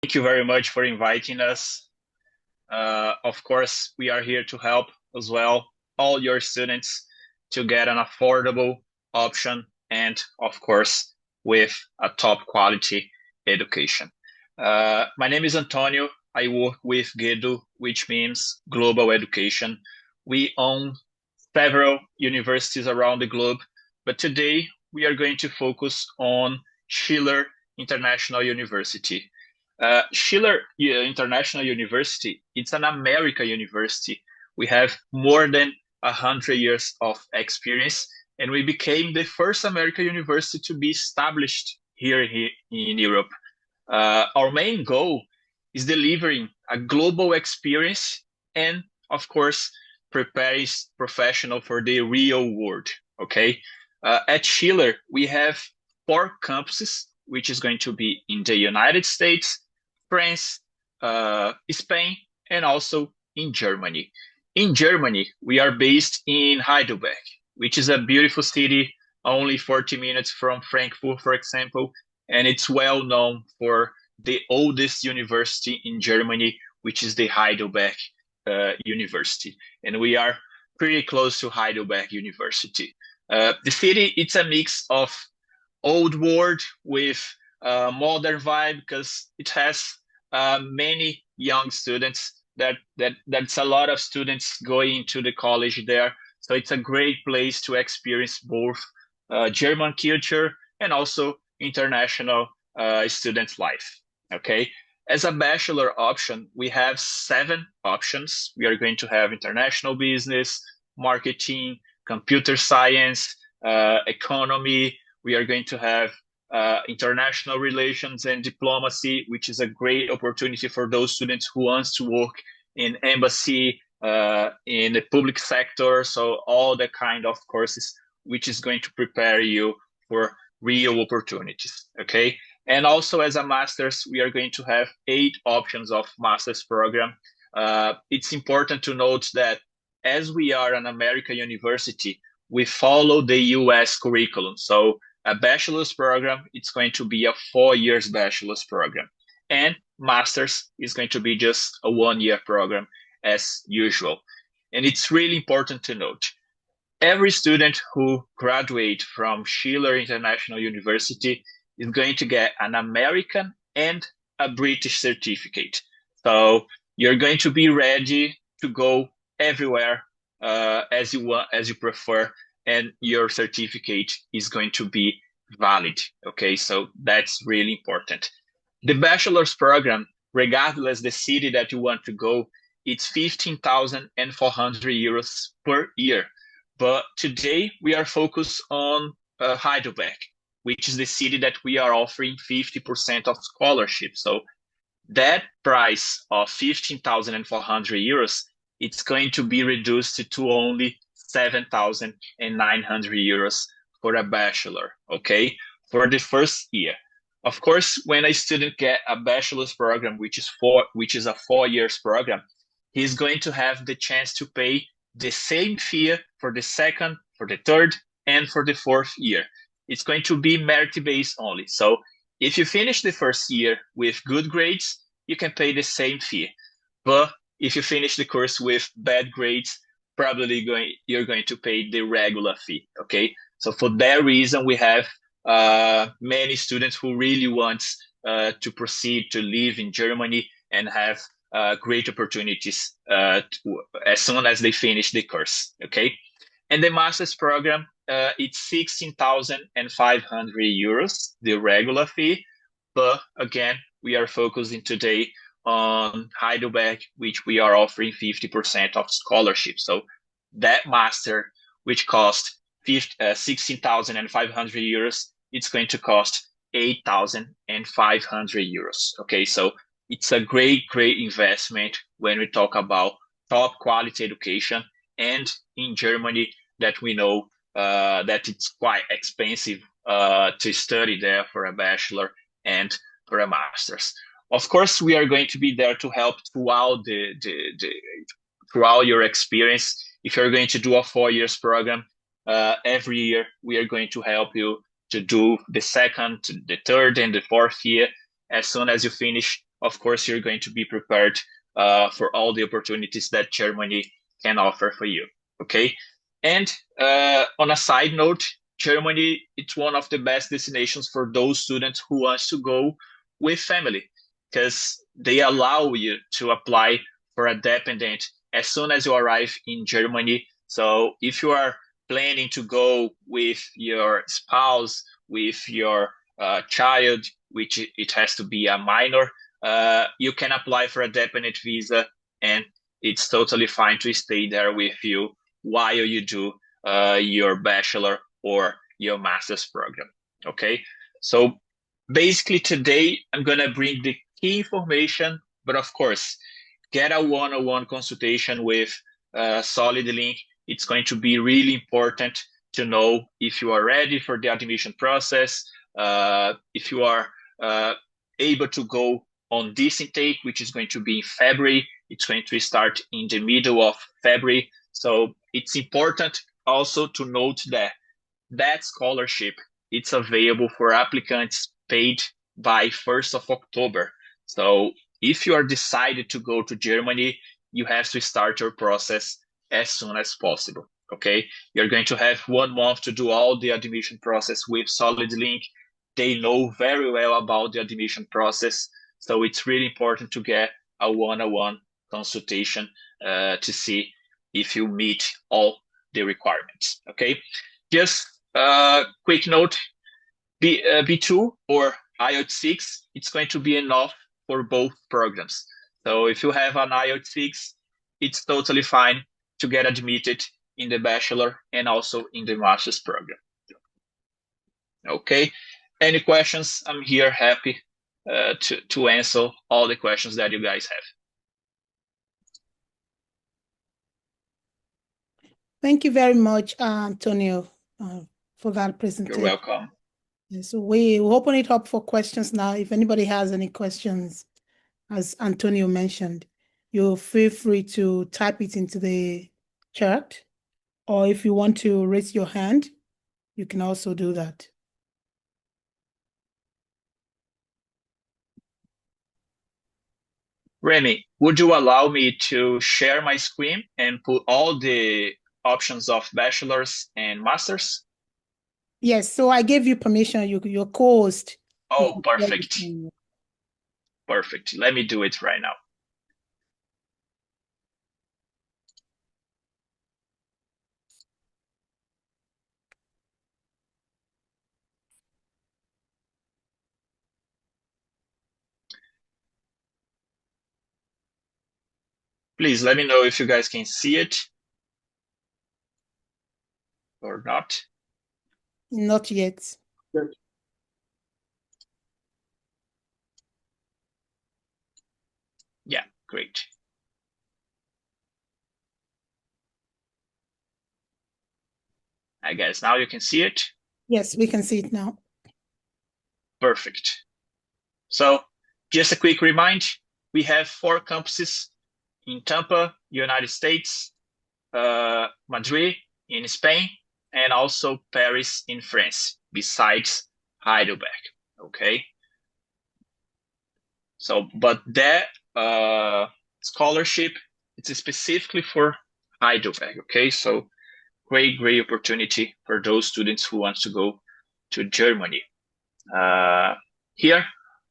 Thank you very much for inviting us. Of course, we are here to help as well all your students to get an affordable option and, of course, with a top quality education. My name is Antonio. I work with GEDU, which means Global Education. We own several universities around the globe, but today we are going to focus on Schiller International University. Schiller International University, it's an American university. We have more than 100 years of experience, and we became the first American university to be established here in Europe. Our main goal is delivering a global experience and, of course, preparing professional for the real world. Okay. At Schiller, we have four campuses, which is going to be in the United States, France, Spain, and also in Germany. In Germany, we are based in Heidelberg, which is a beautiful city, only 40 minutes from Frankfurt, for example, and it's well known for the oldest university in Germany, which is the Heidelberg University. And we are pretty close to Heidelberg University. The city, it's a mix of old world with modern vibe because it has many young students. That's a lot of students going to the college there. So it's a great place to experience both German culture and also international student life. Okay. As a bachelor option, we have 7 options. We are going to have international business, marketing, computer science, economy. We are going to have international relations and diplomacy, which is a great opportunity for those students who want to work in embassy, in the public sector. So all the kind of courses which is going to prepare you for real opportunities. Okay. And also as a master's, we are going to have 8 options of master's program. It's important to note that as we are an American university, we follow the US curriculum. So a bachelor's program, it's going to be a 4 years bachelor's program. And master's is going to be just a 1 year program as usual. And it's really important to note, every student who graduates from Schiller International University is going to get an American and a British certificate. So you're going to be ready to go everywhere as you want, as you prefer, and your certificate is going to be valid. Okay, so that's really important. The bachelor's program, regardless the city that you want to go, it's 15,400 euros per year. But today we are focused on Heidelberg, which is the city that we are offering 50% of scholarship. So that price of 15,400 euros, it's going to be reduced to only 7,900 euros for a bachelor, okay, for the first year. Of course, when a student get a bachelor's program, which is a 4 years program, he's going to have the chance to pay the same fee for the second, for the third, and for the fourth year. It's going to be merit-based only. So if you finish the first year with good grades, you can pay the same fee. But if you finish the course with bad grades, you're going to pay the regular fee. Okay. So for that reason, we have many students who really want to proceed to live in Germany and have great opportunities as soon as they finish the course. Okay. And the master's program, it's 16,500 euros, the regular fee. But again, we are focusing today on Heidelberg, which we are offering 50% of scholarship. So that master, which cost 16,500 euros, it's going to cost 8,500 euros. Okay, so it's a great, great investment when we talk about top quality education. And in Germany, that we know that it's quite expensive to study there for a bachelor and for a master's. Of course, we are going to be there to help throughout your experience. If you're going to do a 4 years program, every year we are going to help you to do the second, the third, and the fourth year. As soon as you finish of course, you're going to be prepared for all the opportunities that Germany can offer for you. Okay. And on a side note, Germany, it's one of the best destinations for those students who wants to go with family because they allow you to apply for a dependent as soon as you arrive in Germany. So if you are planning to go with your spouse, with your child, which it has to be a minor, you can apply for a dependent visa, and it's totally fine to stay there with you while you do your bachelor or your master's program. Okay, so basically today I'm gonna bring the key information, but of course, get a one-on-one consultation with Solid Link. It's going to be really important to know if you are ready for the admission process, if you are able to go on this intake, which is going to be in February. It's going to start in the middle of February. So it's important also to note that that scholarship, it's available for applicants paid by 1st of October. So if you are decided to go to Germany, you have to start your process as soon as possible. Okay, you're going to have 1 month to do all the admission process with SolidLink. They know very well about the admission process, so it's really important to get a one-on-one consultation to see if you meet all the requirements. Okay, just quick note, B2 or IELTS 6, it's going to be enough for both programs. So if you have an IELTS 6, it's totally fine to get admitted in the bachelor and also in the master's program. Okay, any questions? I'm here happy to answer all the questions that you guys have. Thank you very much, Antonio, for that presentation. You're welcome. So we will open it up for questions now. If anybody has any questions, as Antonio mentioned, you feel free to type it into the chat, or if you want to raise your hand, you can also do that. Remy, would you allow me to share my screen and put all the options of bachelors and masters? Yes, so I gave you permission, your co-host. Oh, perfect. Perfect. Let me do it right now. Please let me know if you guys can see it or not. Not yet. Yeah, great. I guess now you can see it. Yes, we can see it now. Perfect. So just a quick reminder, we have 4 campuses in Tampa, United States, Madrid in Spain, and also Paris in France, besides Heidelberg. Okay. So, but that scholarship, it's specifically for Heidelberg. Okay. So great opportunity for those students who want to go to Germany. Here,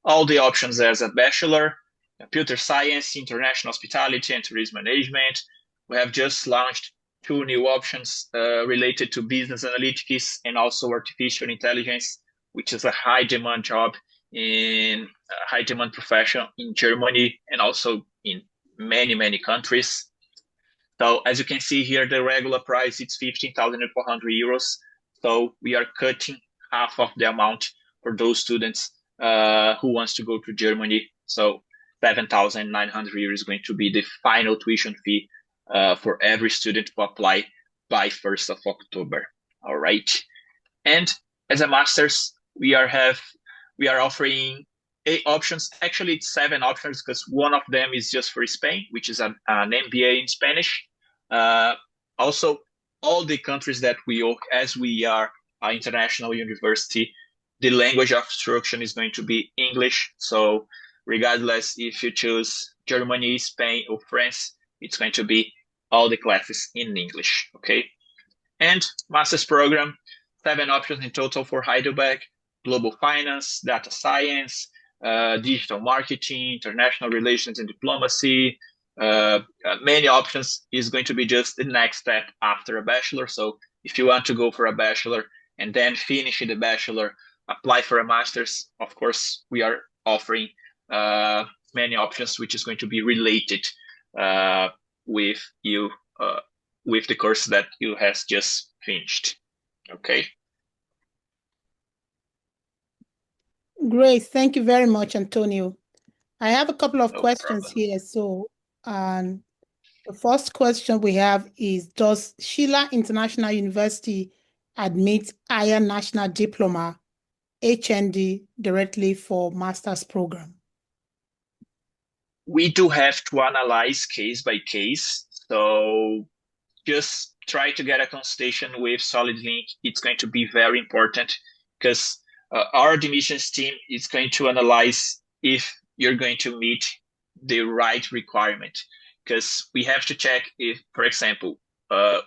all the options as a bachelor, computer science, international hospitality, and tourism management. We have just launched 2 new options related to business analytics and also artificial intelligence, which is a high demand job in high demand profession in Germany and also in many countries. So as you can see here, the regular price is 15,400 euros. So we are cutting half of the amount for those students who wants to go to Germany. So 7,900 euros is going to be the final tuition fee for every student who apply by 1st of October. All right. And as a master's, we are offering 8 options. Actually, it's 7 options because one of them is just for Spain, which is an MBA in Spanish. Also, all the countries that we work, as we are an international university, the language of instruction is going to be English. So regardless if you choose Germany, Spain, or France, it's going to be all the classes in English, okay? And master's program, 7 options in total for Heidelberg: global finance, data science, digital marketing, international relations and diplomacy. Many options is going to be just the next step after a bachelor. So if you want to go for a bachelor and then finish the bachelor, apply for a master's, of course, we are offering many options, which is going to be related with you with the course that you has just finished. Okay. Great. Thank you very much, Antonio. I have a couple of No questions problem. here. So, the first question we have is, does Sheila International University admit higher national diploma, HND, directly for master's program? We do have to analyze case by case. So just try to get a consultation with SolidLink. It's going to be very important because our admissions team is going to analyze if you're going to meet the right requirement. Because we have to check if, for example,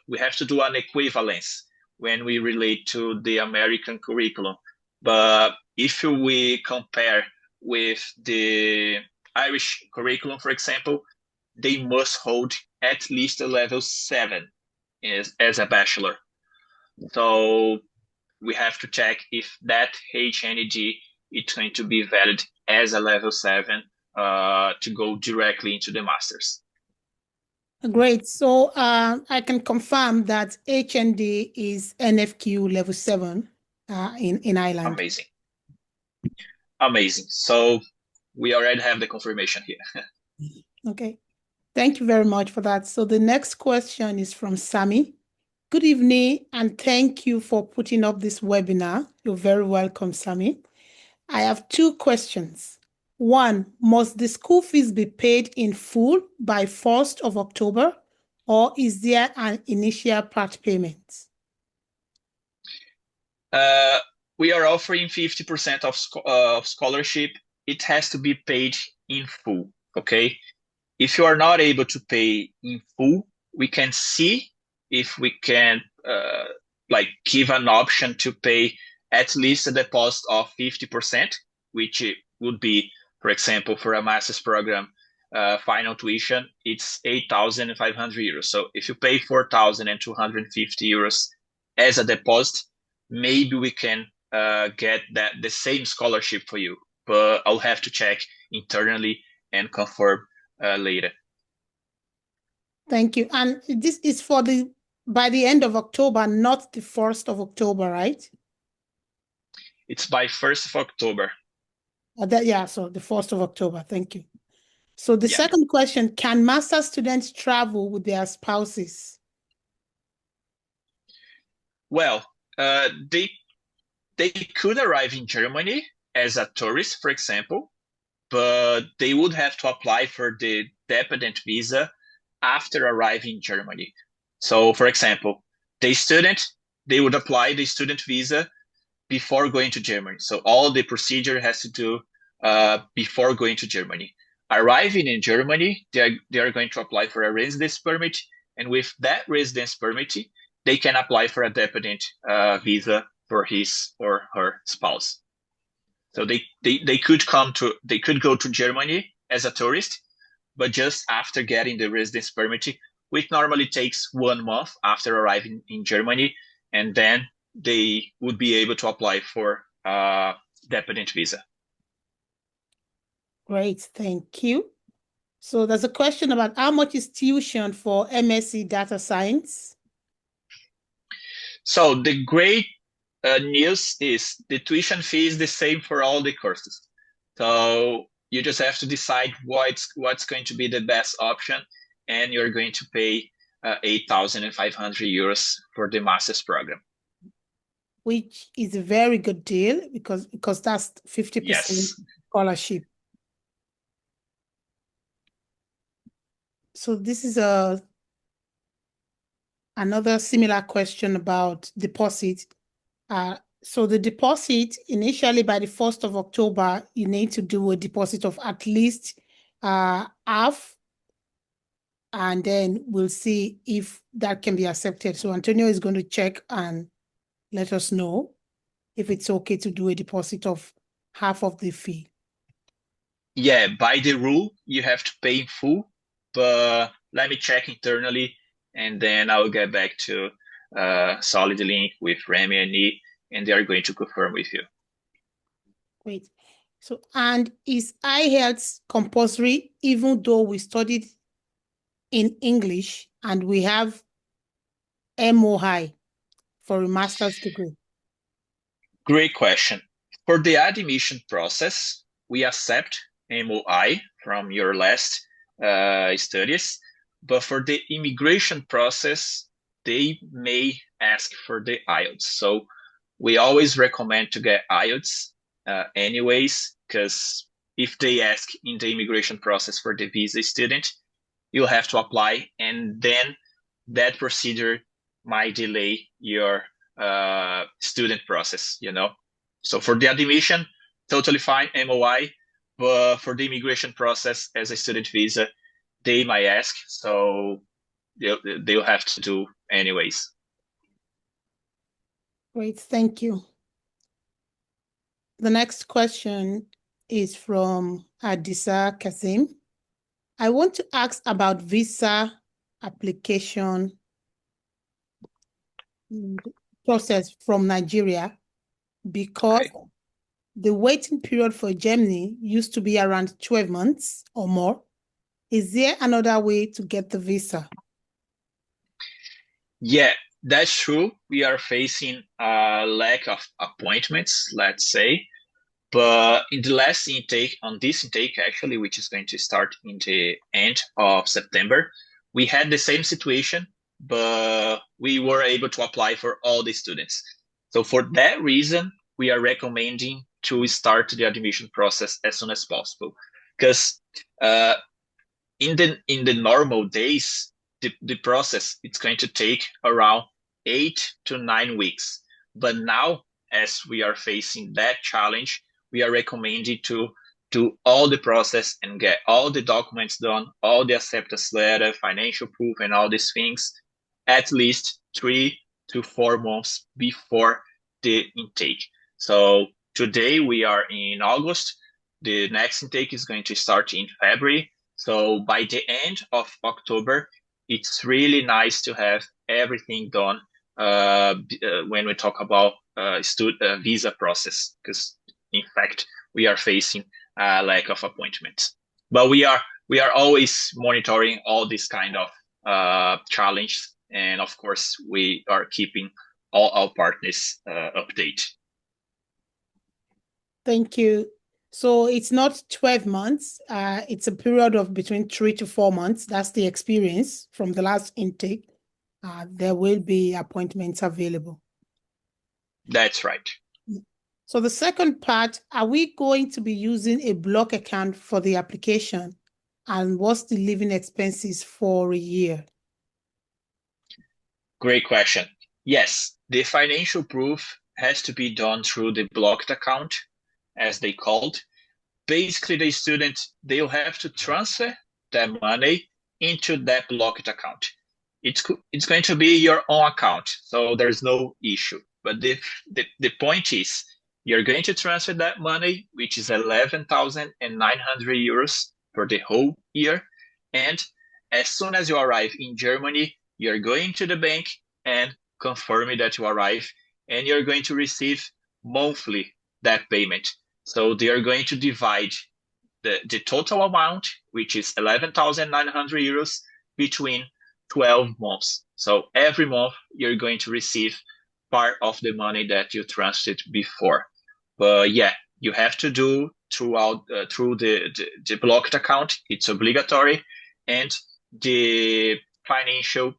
we have to do an equivalence when we relate to the American curriculum. But if we compare with the Irish curriculum, for example, they must hold at least a level 7 as a bachelor. So we have to check if that HND is going to be valid as a level 7 to go directly into the masters. Great. So I can confirm that HND is NFQ level 7 in Ireland. Amazing. Amazing. So we already have the confirmation here. Okay. Thank you very much for that. So the next question is from Sammy. Good evening, and thank you for putting up this webinar. You're very welcome, Sammy. I have 2 questions. 1, must the school fees be paid in full by 1st of October, or is there an initial part payment? We are offering 50% of scholarship. It has to be paid in full, okay? If you are not able to pay in full, we can see if we can give an option to pay at least a deposit of 50%, which would be, for example, for a master's program, final tuition, it's 8,500 euros. So if you pay 4,250 euros as a deposit, maybe we can get the same scholarship for you. But I'll have to check internally and confirm later. Thank you. And this is for by the end of October, not the 1st of October, right? It's by 1st of October. So the 1st of October. Thank you. So the second question, can master students travel with their spouses? Well, they could arrive in Germany as a tourist, for example, but they would have to apply for the dependent visa after arriving in Germany. So, for example, they would apply the student visa before going to Germany. So all the procedure has to do before going to Germany. Arriving in Germany, they are going to apply for a residence permit, and with that residence permit, they can apply for a dependent visa for his or her spouse. So they could go to Germany as a tourist, but just after getting the residence permit, which normally takes 1 month after arriving in Germany, and then they would be able to apply for a dependent visa. Great, thank you. So there's a question about how much is tuition for MSc Data Science? So the great news is the tuition fee is the same for all the courses. So you just have to decide what's going to be the best option, and you're going to pay 8,500 euros for the master's program. Which is a very good deal because that's 50% scholarship. So this is another similar question about deposit. So the deposit, initially by the 1st of October, you need to do a deposit of at least half, and then we'll see if that can be accepted. So Antonio is going to check and let us know if it's okay to do a deposit of half of the fee. Yeah, by the rule, you have to pay in full, but let me check internally, and then I will get back to Solid Link with Remy and E, and they are going to confirm with you. Great. So, and is IELTS compulsory even though we studied in English and we have MOI for a master's degree? Great question. For the admission process, we accept MOI from your last studies, but for the immigration process, they may ask for the IELTS. So we always recommend to get IELTS anyways, because if they ask in the immigration process for the visa student, you'll have to apply, and then that procedure might delay your student process, you know. So for the admission, totally fine, MOI, but for the immigration process as a student visa, they might ask, so they'll have to do anyways. Great, thank you. The next question is from Adisa Kazim. I want to ask about visa application process from Nigeria because Okay. the waiting period for Germany used to be around 12 months or more. Is there another way to get the visa? Yeah, that's true. We are facing a lack of appointments, let's say. But in the last intake, on this intake actually, which is going to start in the end of September, we had the same situation, but we were able to apply for all the students. So for that reason, we are recommending to start the admission process as soon as possible. Because in the normal days, the process it's going to take around 8 to 9 weeks. But now, as we are facing that challenge, we are recommending to do all the process and get all the documents done, all the acceptance letter, financial proof, and all these things at least 3 to 4 months before the intake. So today we are in August. The next intake is going to start in February. So by the end of October, it's really nice to have everything done when we talk about visa process, because in fact we are facing a lack of appointments. But we are always monitoring all this kind of challenge, and of course we are keeping all our partners updated. Thank you. So it's not 12 months. It's a period of between 3 to 4 months. That's the experience from the last intake. There will be appointments available. That's right. So the second part, are we going to be using a block account for the application? And what's the living expenses for a year? Great question. Yes, the financial proof has to be done through the blocked account, as they called. Basically, the student, they'll have to transfer that money into that blocked account. It's going to be your own account, so there's no issue. But the point is, you're going to transfer that money, which is 11,900 euros for the whole year. And as soon as you arrive in Germany, you're going to the bank and confirming that you arrive, and you're going to receive monthly that payment. So they are going to divide the total amount, which is 11,900 euros, between 12 months. So every month you're going to receive part of the money that you transferred before. But yeah, you have to do through the blocked account. It's obligatory, and the financial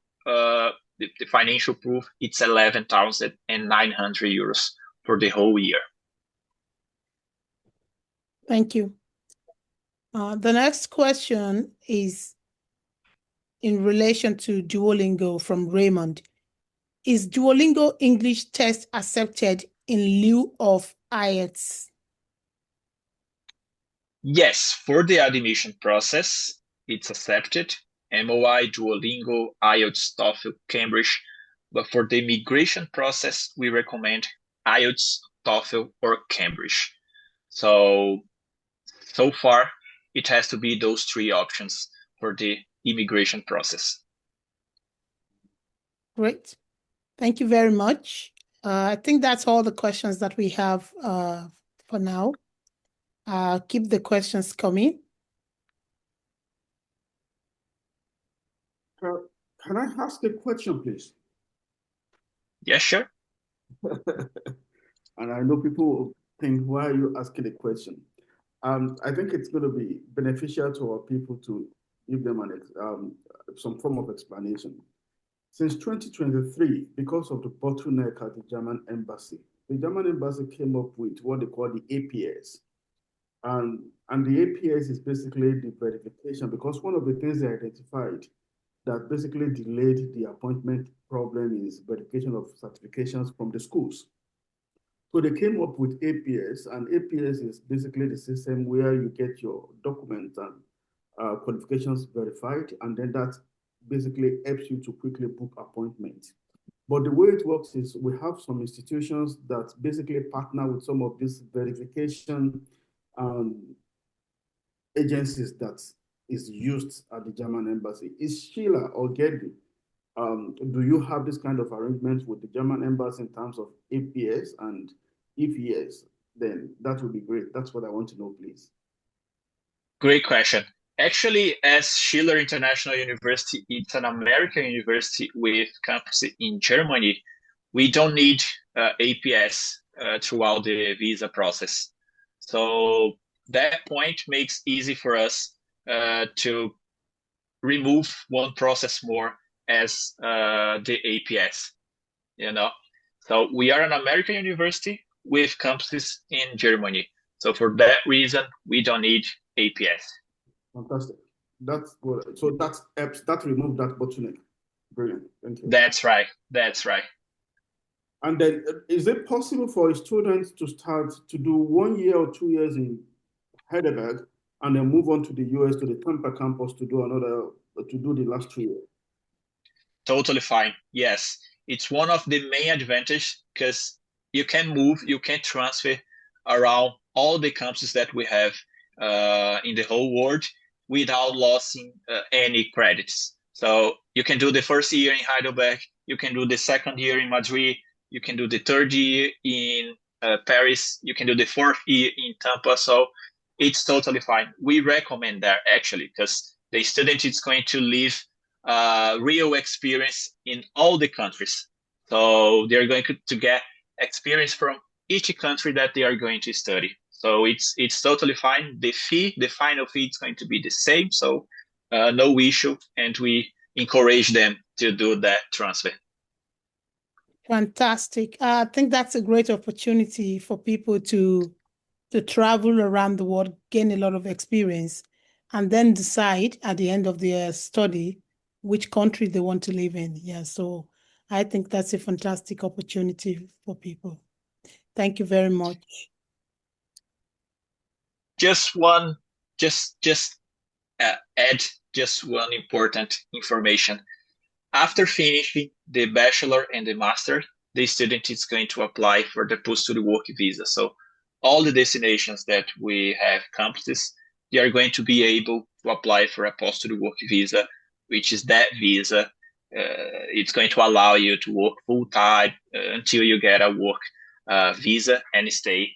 the financial proof, it's 11,900 euros for the whole year. Thank you. The next question is in relation to Duolingo from Raymond. Is Duolingo English test accepted in lieu of IELTS? Yes, for the admission process, it's accepted. MOI, Duolingo, IELTS, TOEFL, Cambridge. But for the immigration process, we recommend IELTS, TOEFL, or Cambridge. So far, it has to be those three options for the immigration process. Great. Thank you very much. I think that's all the questions that we have for now. Keep the questions coming. Can I ask a question, please? Yeah, sure. And I know people will think, why are you asking a question? I think it's going to be beneficial to our people to give them some form of explanation. Since 2023, because of the bottleneck at the German embassy came up with what they call the APS. And the APS is basically the verification, because one of the things they identified that basically delayed the appointment problem is verification of certifications from the schools. So they came up with APS, and APS is basically the system where you get your documents and qualifications verified, and then that basically helps you to quickly book appointments. But the way it works is we have some institutions that basically partner with some of these verification agencies that is used at the German embassy. Is Sheila or Geddy, do you have this kind of arrangement with the German embassy in terms of APS? And if yes, then that would be great. That's what I want to know, please. Great question. Actually, as Schiller International University, it's an American university with campus in Germany. We don't need APS throughout the visa process. So that point makes easy for us to remove one process more as the APS, you know. So we are an American university with campuses in Germany. So for that reason, we don't need APS. Fantastic. That's good. So that removed that bottleneck. Brilliant. Thank you. That's right. That's right. And then is it possible for a student to start to do 1 year or 2 years in Heidelberg and then move on to the US, to the Tampa campus to do the last 2 years? Totally fine. Yes. It's one of the main advantages because you can move, you can transfer around all the campuses that we have in the whole world without losing any credits. So you can do the first year in Heidelberg, you can do the second year in Madrid, you can do the third year in Paris, you can do the fourth year in Tampa. So it's totally fine. We recommend that actually because the student is going to live real experience in all the countries. So they're going to get experience from each country that they are going to study. So it's totally fine. The final fee is going to be the same. So no issue. And we encourage them to do that transfer. Fantastic. I think that's a great opportunity for people to travel around the world, gain a lot of experience, and then decide at the end of their study which country they want to live in. Yeah, so I think that's a fantastic opportunity for people. Thank you very much. Add just one important information. After finishing the bachelor and the master, the student is going to apply for the post-study work visa. So all the destinations that we have campuses, they are going to be able to apply for a post-study work visa, which is that visa. It's going to allow you to work full-time until you get a work visa and stay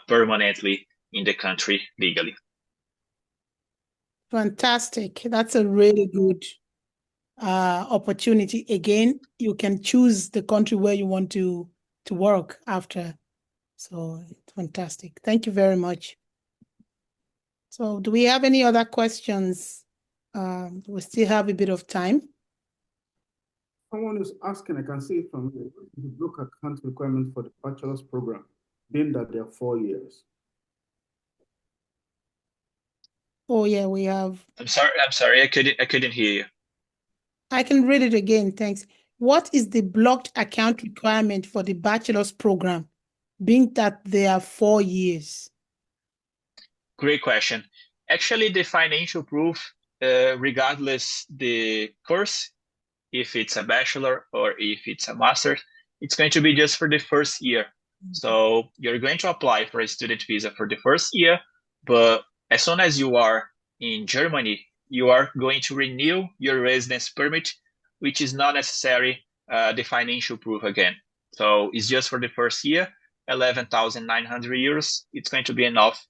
permanently in the country legally. Fantastic. That's a really good opportunity. Again, you can choose the country where you want to work after. So it's fantastic. Thank you very much. So do we have any other questions? We still have a bit of time. Someone is asking, I can see it from the book account requirement for the bachelor's program, being that there are 4 years. Oh yeah, we have. I'm sorry, I couldn't hear you. I can read it again, thanks. What is the blocked account requirement for the bachelor's program? being that they are 4 years? Great question. Actually, the financial proof, regardless the course, if it's a bachelor or if it's a master, it's going to be just for the first year. So you're going to apply for a student visa for the first year, but as soon as you are in Germany, you are going to renew your residence permit, which is not necessary the financial proof again. So it's just for the first year, 11,900 euros. It's going to be enough,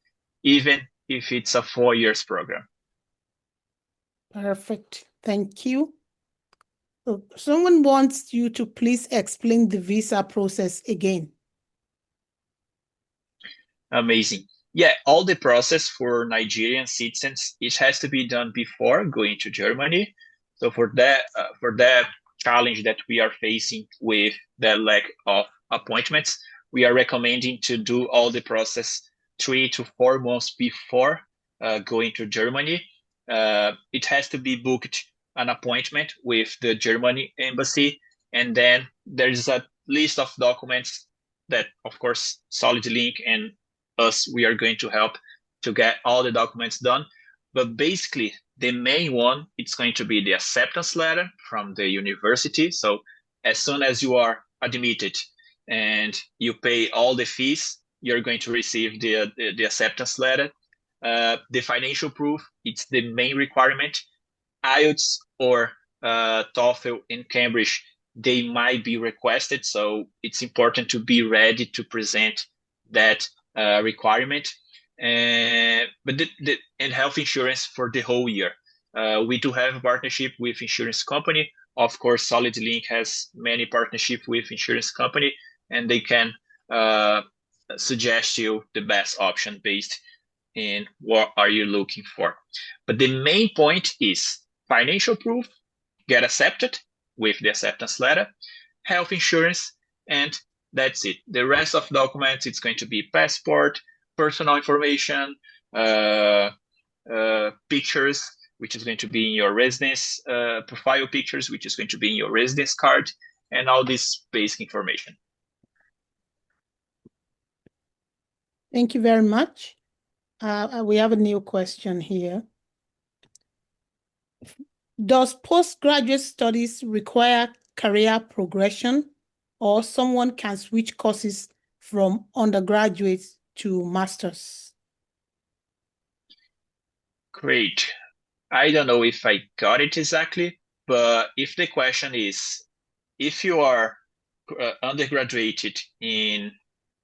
even if it's a 4 years program. Perfect. Thank you. So someone wants you to please explain the visa process again. Amazing. Yeah, all the process for Nigerian citizens, it has to be done before going to Germany. So for that challenge that we are facing with the lack of appointments, we are recommending to do all the process 3 to 4 months before going to Germany. It has to be booked an appointment with the Germany embassy, and then there's a list of documents that, of course, SolidLink and us, we are going to help to get all the documents done. But basically, the main one, it's going to be the acceptance letter from the university. So as soon as you are admitted and you pay all the fees, you're going to receive the acceptance letter. The financial proof, it's the main requirement. IELTS or TOEFL in Cambridge, they might be requested. So it's important to be ready to present that requirement. But and health insurance for the whole year. We do have a partnership with insurance company. Of course, SolidLink has many partnership with insurance company, and they can suggest you the best option based in what are you looking for. But the main point is financial proof, get accepted with the acceptance letter, health insurance, and that's it. The rest of documents, it's going to be passport, personal information, pictures, which is going to be in your residence, profile pictures, which is going to be in your residence card, and all this basic information. Thank you very much. We have a new question here. Does postgraduate studies require career progression, or someone can switch courses from undergraduate to master's? Great. I don't know if I got it exactly, but if the question is, if you are undergraduated in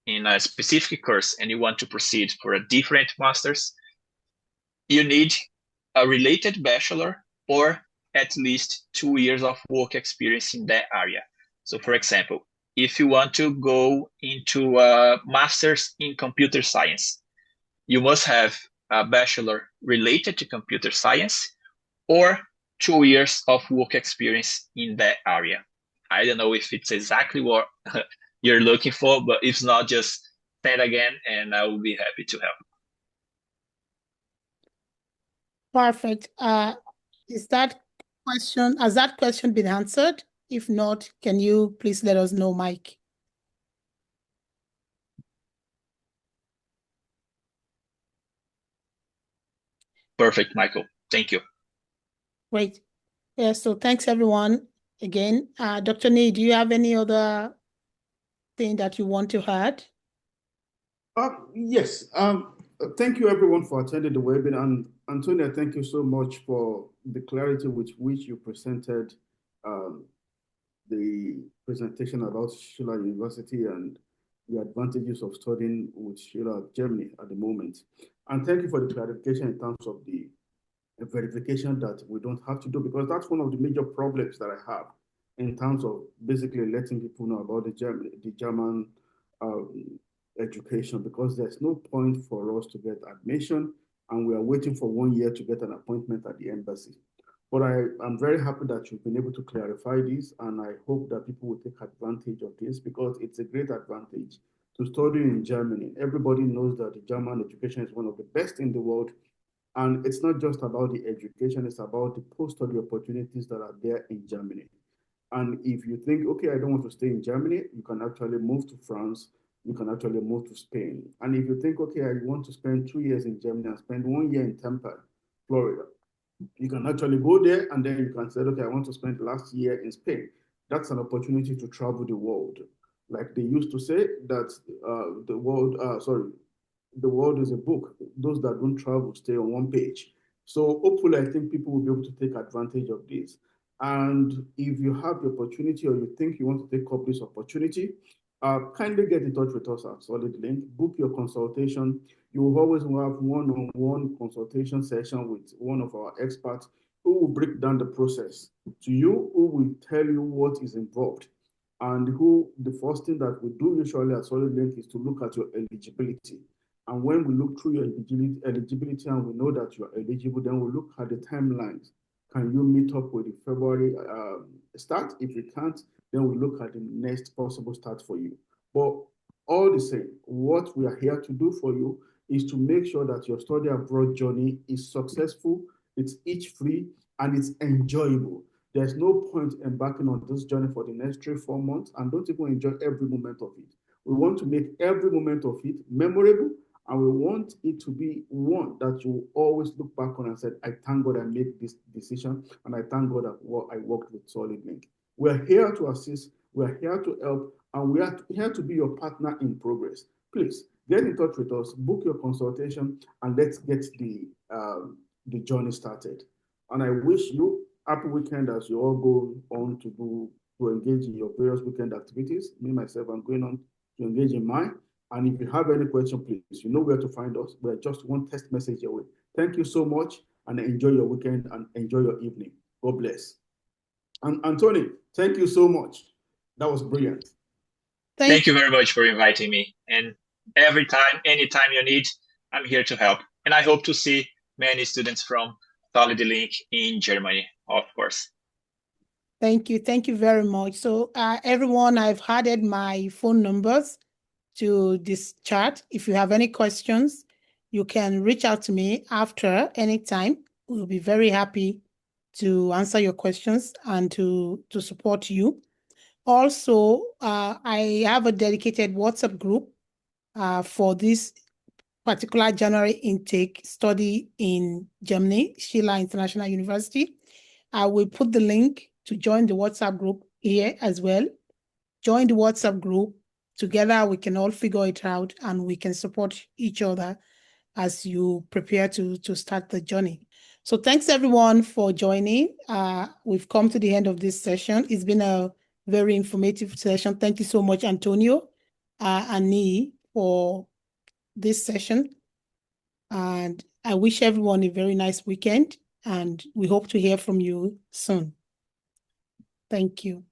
a specific course and you want to proceed for a different master's, you need a related bachelor or at least 2 years of work experience in that area. So for example, if you want to go into a master's in computer science, you must have a bachelor related to computer science or 2 years of work experience in that area. I don't know if it's exactly what you're looking for, but if not, just say it again and I will be happy to help. Perfect. Has that question been answered? If not, can you please let us know, Mike? Perfect, Michael. Thank you. Great. Yeah, so thanks everyone again. Dr. Nee, do you have any other thing that you want to add? Yes. Thank you everyone for attending the webinar. And Antonia, thank you so much for the clarity with which you presented the presentation about Schiller University and the advantages of studying with Schiller Germany at the moment. And thank you for the clarification in terms of the verification that we don't have to do, because that's one of the major problems that I have in terms of basically letting people know about the German education, because there's no point for us to get admission and we are waiting for 1 year to get an appointment at the embassy. But I'm very happy that you've been able to clarify this, and I hope that people will take advantage of this, because it's a great advantage to study in Germany. Everybody knows that the German education is one of the best in the world, and it's not just about the education, it's about the post-study opportunities that are there in Germany. And if you think, okay, I don't want to stay in Germany, you can actually move to France, you can actually move to Spain. And if you think, okay, I want to spend 2 years in Germany and spend 1 year in Tampa, Florida, you can actually go there and then you can say, okay, I want to spend the last year in Spain. That's an opportunity to travel the world. Like they used to say that the world is a book. Those that don't travel stay on one page. So hopefully, I think people will be able to take advantage of this. And if you have the opportunity or you think you want to take up this opportunity, kindly get in touch with us at Solid Link. Book your consultation. You will always have one-on-one consultation session with one of our experts who will break down the process to you, who will tell you what is involved, and who the first thing that we do usually at Solid Link is to look at your eligibility. And when we look through your eligibility and we know that you are eligible, then we look at the timelines. Can you meet up with the February start? If you can't, then we look at the next possible start for you. But all the same, what we are here to do for you is to make sure that your study abroad journey is successful, it's itch-free, and it's enjoyable. There's no point embarking on this journey for the next 3-4 months and don't even enjoy every moment of it. We want to make every moment of it memorable, and we want it to be one that you always look back on and said, I thank God I made this decision, and I thank God that I worked with Solid Link. We're here to assist, we're here to help, and we are here to be your partner in progress. Please get in touch with us, book your consultation, and let's get the journey started. And I wish you happy weekend as you all go on to engage in your various weekend activities. Me, myself, I'm going on to engage in mine. And if you have any question, please, you know where to find us. We're just one text message away. Thank you so much, and enjoy your weekend and enjoy your evening. God bless. And Anthony, thank you so much. That was brilliant. Thank you very much for inviting me. And every time, anytime you need, I'm here to help. And I hope to see many students from Solid Link in Germany, of course. Thank you. Thank you very much. So everyone, I've added my phone numbers to this chat. If you have any questions, you can reach out to me after anytime. We'll be very happy to answer your questions and to support you. Also, I have a dedicated WhatsApp group for this particular January intake study in Germany, Sheila International University. I will put the link to join the WhatsApp group here as well. Join the WhatsApp group. Together, we can all figure it out and we can support each other as you prepare to start the journey. So thanks everyone for joining. We've come to the end of this session. It's been a very informative session. Thank you so much, Antonio and Nee, for this session. And I wish everyone a very nice weekend, and we hope to hear from you soon. Thank you.